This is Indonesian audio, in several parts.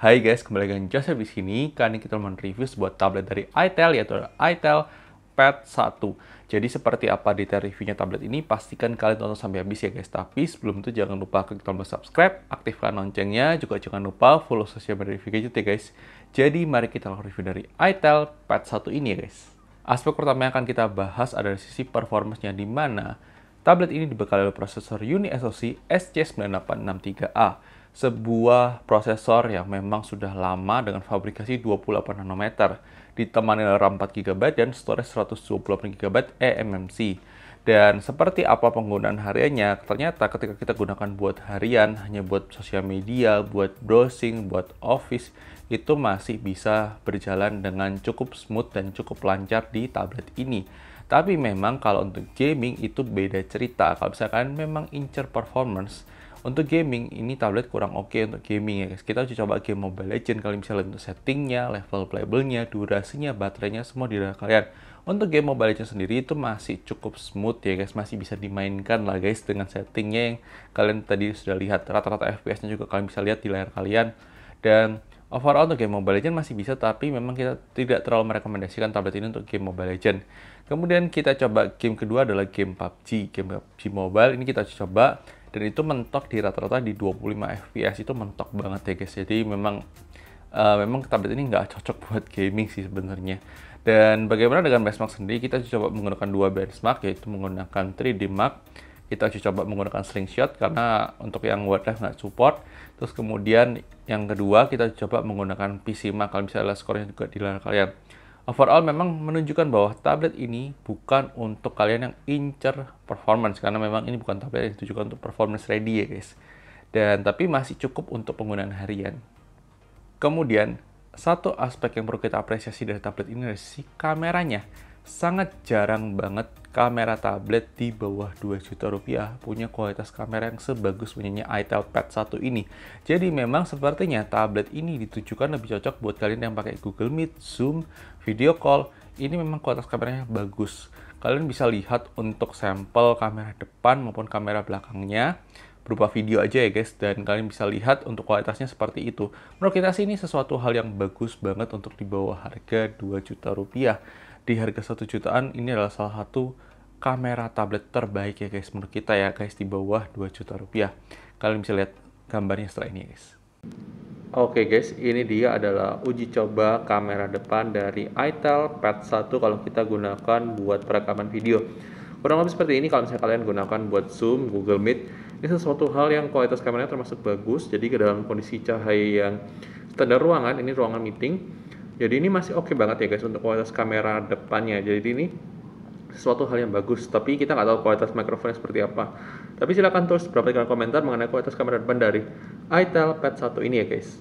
Hai guys, kembali dengan Joseph di sini. Kali ini kita mau review sebuah tablet dari itel, yaitu itel Pad 1. Jadi seperti apa detail reviewnya tablet ini, pastikan kalian tonton sampai habis ya guys. Tapi sebelum itu jangan lupa klik tombol subscribe, aktifkan loncengnya, juga jangan lupa follow sosial media review gadget ya guys. Jadi mari kita lakukan review dari itel Pad 1 ini ya guys. Aspek pertama yang akan kita bahas adalah sisi performance-nya, di mana tablet ini dibekali oleh prosesor Uni SoC SC9863A, sebuah prosesor yang memang sudah lama dengan fabrikasi 28 nanometer, ditemani oleh RAM 4 GB dan storage 128 GB eMMC. Dan seperti apa penggunaan hariannya, ternyata ketika kita gunakan buat harian, hanya buat sosial media, buat browsing, buat office, itu masih bisa berjalan dengan cukup smooth dan cukup lancar di tablet ini. Tapi memang kalau untuk gaming itu beda cerita. Kalau misalkan memang incer performance, untuk gaming ini tablet kurang oke untuk gaming ya guys. Kita coba game Mobile Legends, kalian bisa lihat untuk settingnya, level playable-nya, durasinya, baterainya, semua di dalam kalian. Untuk game Mobile Legends sendiri itu masih cukup smooth ya guys, masih bisa dimainkan lah guys dengan settingnya yang kalian tadi sudah lihat. Rata-rata FPS-nya juga kalian bisa lihat di layar kalian. Dan overall untuk game Mobile Legends masih bisa, tapi memang kita tidak terlalu merekomendasikan tablet ini untuk game Mobile Legends. Kemudian kita coba game kedua adalah game PUBG. Game PUBG Mobile ini kita coba, dan itu mentok di rata-rata di 25 fps, itu mentok banget ya guys. Jadi memang tablet ini nggak cocok buat gaming sih sebenarnya. Dan bagaimana dengan benchmark sendiri, kita coba menggunakan dua benchmark, yaitu menggunakan 3D Mark. Kita coba menggunakan slingshot karena untuk yang wildlife nggak support. Terus kemudian yang kedua kita coba menggunakan PC Mark, kalian bisa lihat skornya juga di layar kalian. Overall memang menunjukkan bahwa tablet ini bukan untuk kalian yang incer performance, karena memang ini bukan tablet yang ditujukan untuk performance ready ya guys. Dan tapi masih cukup untuk penggunaan harian. Kemudian satu aspek yang perlu kita apresiasi dari tablet ini adalah sisi kameranya. Sangat jarang banget kamera tablet di bawah 2 juta rupiah punya kualitas kamera yang sebagus punyanya itel Pad 1 ini. Jadi memang sepertinya tablet ini ditujukan lebih cocok buat kalian yang pakai Google Meet, Zoom, video call. Ini memang kualitas kameranya bagus. Kalian bisa lihat untuk sampel kamera depan maupun kamera belakangnya berupa video aja ya guys, dan kalian bisa lihat untuk kualitasnya seperti itu. Menurut kita sih ini sesuatu hal yang bagus banget untuk di bawah harga 2 juta rupiah. Di harga 1 jutaan ini adalah salah satu kamera tablet terbaik ya guys menurut kita ya guys, di bawah 2 juta rupiah. Kalian bisa lihat gambarnya setelah ini guys. Oke guys, ini dia adalah uji coba kamera depan dari itel Pad 1 kalau kita gunakan buat perekaman video. Kurang lebih seperti ini kalau misalnya kalian gunakan buat Zoom, Google Meet. Ini sesuatu hal yang kualitas kameranya termasuk bagus. Jadi ke dalam kondisi cahaya yang standar ruangan, ini ruangan meeting. Jadi ini masih oke banget ya guys untuk kualitas kamera depannya. Jadi ini sesuatu hal yang bagus, tapi kita nggak tahu kualitas mikrofonnya seperti apa. Tapi silahkan tulis beberapa komentar mengenai kualitas kamera depan dari itel Pad 1 ini ya guys.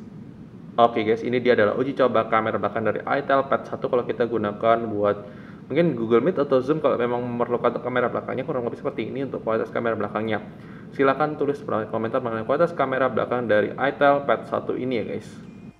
Oke guys, ini dia adalah uji coba kamera belakang dari itel Pad 1 kalau kita gunakan buat mungkin Google Meet atau Zoom kalau memang memerlukan untuk kamera belakangnya. Kurang lebih seperti ini untuk kualitas kamera belakangnya. Silahkan tulis beberapa komentar mengenai kualitas kamera belakang dari itel Pad 1 ini ya guys.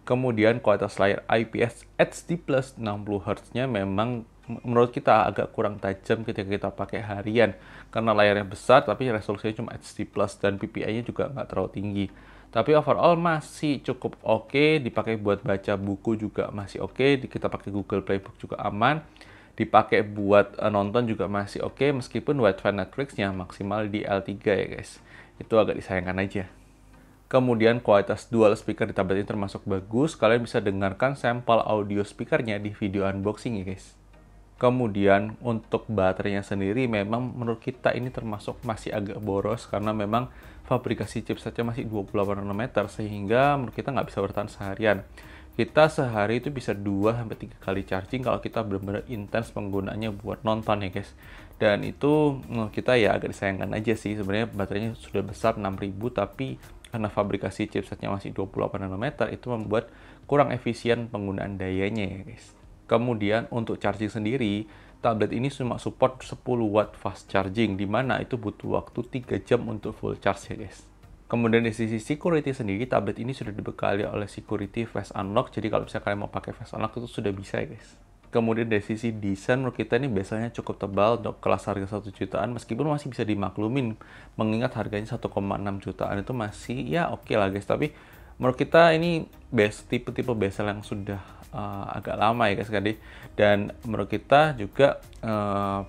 Kemudian kualitas layar IPS HD Plus 60Hz-nya memang menurut kita agak kurang tajam ketika kita pakai harian, karena layarnya besar tapi resolusinya cuma HD Plus dan PPI-nya juga nggak terlalu tinggi. Tapi overall masih cukup oke, dipakai buat baca buku juga masih oke, kita pakai Google Playbook juga aman, dipakai buat nonton juga masih oke, meskipun Wi-Fi Netflix-nya maksimal di L3 ya guys. Itu agak disayangkan aja. Kemudian kualitas dual speaker di tablet ini termasuk bagus. Kalian bisa dengarkan sampel audio speakernya di video unboxing ya guys. Kemudian untuk baterainya sendiri memang menurut kita ini termasuk masih agak boros, karena memang fabrikasi chipsetnya masih 28 nanometer, sehingga menurut kita nggak bisa bertahan seharian. Kita sehari itu bisa 2-3 kali charging kalau kita benar-benar intens penggunaannya buat nonton ya guys. Dan itu menurut kita ya agak disayangkan aja sih. Sebenarnya baterainya sudah besar 6000, tapi karena fabrikasi chipsetnya masih 28 nanometer, itu membuat kurang efisien penggunaan dayanya ya guys. Kemudian untuk charging sendiri, tablet ini cuma support 10 watt fast charging, di mana itu butuh waktu 3 jam untuk full charge ya guys. Kemudian dari sisi security sendiri, tablet ini sudah dibekali oleh security face unlock, jadi kalau misalnya kalian mau pakai face unlock itu sudah bisa ya guys. Kemudian dari sisi desain, menurut kita ini biasanya cukup tebal untuk kelas harga 1 jutaan, meskipun masih bisa dimaklumin, mengingat harganya 1,6 jutaan itu masih ya oke lah guys. Tapi menurut kita ini tipe-tipe bezel yang sudah agak lama ya guys tadi. Dan menurut kita juga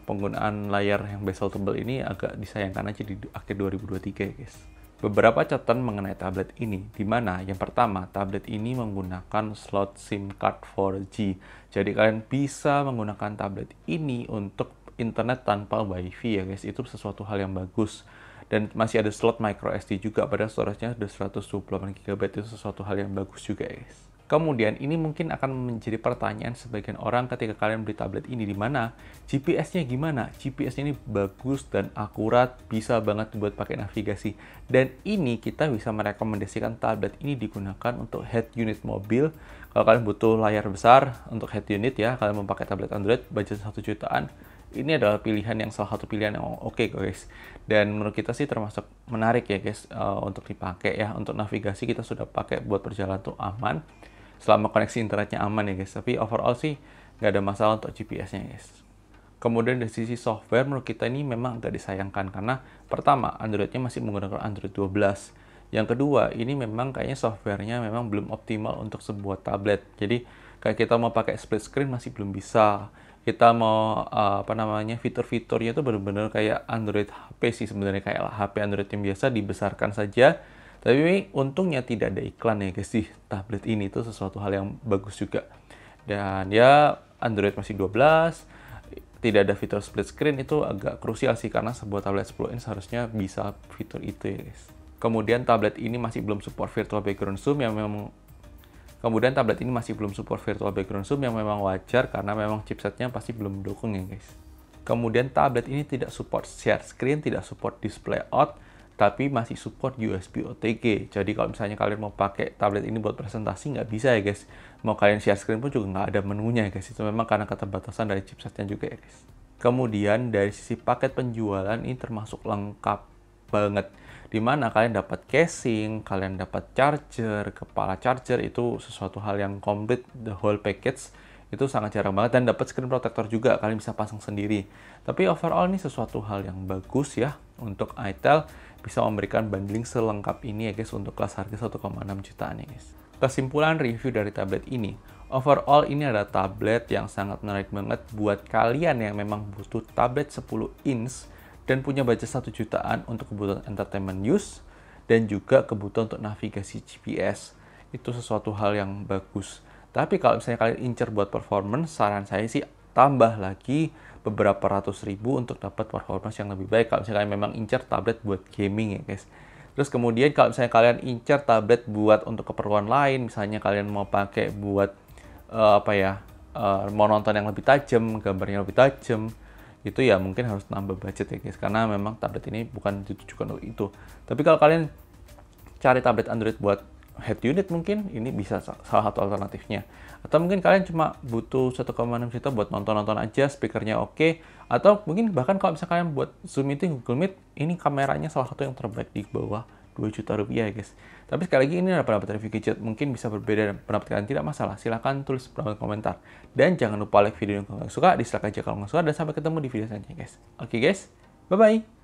penggunaan layar yang bezel tebal ini agak disayangkan aja di akhir 2023 ya guys. Beberapa catatan mengenai tablet ini, di mana yang pertama, tablet ini menggunakan slot SIM card 4G. Jadi kalian bisa menggunakan tablet ini untuk internet tanpa WiFi ya guys. Itu sesuatu hal yang bagus. Dan masih ada slot micro SD juga, pada storage-nya ada 128 GB. Itu sesuatu hal yang bagus juga ya guys. Kemudian ini mungkin akan menjadi pertanyaan sebagian orang ketika kalian beli tablet ini, di mana GPS-nya gimana? GPS-nya ini bagus dan akurat, bisa banget buat pakai navigasi. Dan ini kita bisa merekomendasikan tablet ini digunakan untuk head unit mobil. Kalau kalian butuh layar besar untuk head unit ya, kalian mau pakai tablet Android budget 1 jutaan, ini adalah pilihan yang salah satu pilihan yang oke guys. Dan menurut kita sih termasuk menarik ya guys untuk dipakai ya. Untuk navigasi kita sudah pakai buat perjalanan tuh aman. Selama koneksi internetnya aman ya guys. Tapi overall sih nggak ada masalah untuk GPS-nya guys. Kemudian dari sisi software menurut kita ini memang agak disayangkan. Karena pertama, Android-nya masih menggunakan Android 12. Yang kedua, ini memang kayaknya software-nya memang belum optimal untuk sebuah tablet. Jadi kayak kita mau pakai split screen masih belum bisa. Kita mau fitur-fiturnya itu benar-benar kayak Android HP sih sebenarnya, kayak HP Android yang biasa dibesarkan saja. Tapi untungnya tidak ada iklan ya guys di tablet ini, itu sesuatu hal yang bagus juga. Dan ya Android masih 12, tidak ada fitur split screen, itu agak krusial sih karena sebuah tablet 10 inch seharusnya bisa fitur itu ya guys. Kemudian tablet ini masih belum support virtual background zoom yang memang wajar karena memang chipsetnya pasti belum mendukung ya guys. Kemudian tablet ini tidak support share screen, tidak support display out, tapi masih support USB OTG. Jadi kalau misalnya kalian mau pakai tablet ini buat presentasi nggak bisa ya guys. Mau kalian share screen pun juga nggak ada menunya ya guys. Itu memang karena keterbatasan dari chipsetnya juga ya guys. Kemudian dari sisi paket penjualan ini termasuk lengkap banget. Dimana kalian dapat casing, kalian dapat charger, kepala charger, itu sesuatu hal yang komplit, the whole package. Itu sangat jarang banget, dan dapat screen protector juga, kalian bisa pasang sendiri. Tapi overall ini sesuatu hal yang bagus ya untuk itel, bisa memberikan bundling selengkap ini ya guys untuk kelas harga 1,6 jutaan ya guys. Kesimpulan review dari tablet ini, overall ini adalah tablet yang sangat menarik banget buat kalian yang memang butuh tablet 10 inch dan punya budget 1 jutaan untuk kebutuhan entertainment use dan juga kebutuhan untuk navigasi GPS. Itu sesuatu hal yang bagus. Tapi kalau misalnya kalian incer buat performance, saran saya sih tambah lagi beberapa ratus ribu untuk dapat performance yang lebih baik. Kalau misalnya kalian memang incer tablet buat gaming ya guys. Terus kemudian kalau misalnya kalian incer tablet buat untuk keperluan lain, misalnya kalian mau pakai buat mau nonton yang lebih tajam, gambarnya lebih tajam, itu ya mungkin harus nambah budget ya guys. Karena memang tablet ini bukan ditujukan untuk itu. Tapi kalau kalian cari tablet Android buat head unit, mungkin ini bisa salah satu alternatifnya. Atau mungkin kalian cuma butuh 1,6 juta buat nonton-nonton aja, speakernya oke. Atau mungkin bahkan kalau misalnya kalian buat Zoom meeting, Google Meet, ini kameranya salah satu yang terbaik di bawah 2 juta rupiah ya guys. Tapi sekali lagi ini adalah pendapat review gadget, mungkin bisa berbeda dan pendapat kalian tidak masalah. Silahkan tulis pendapat komentar. Dan jangan lupa like video yang kalian suka, dislike aja kalau nggak suka, dan sampai ketemu di video selanjutnya guys. Oke guys, bye-bye!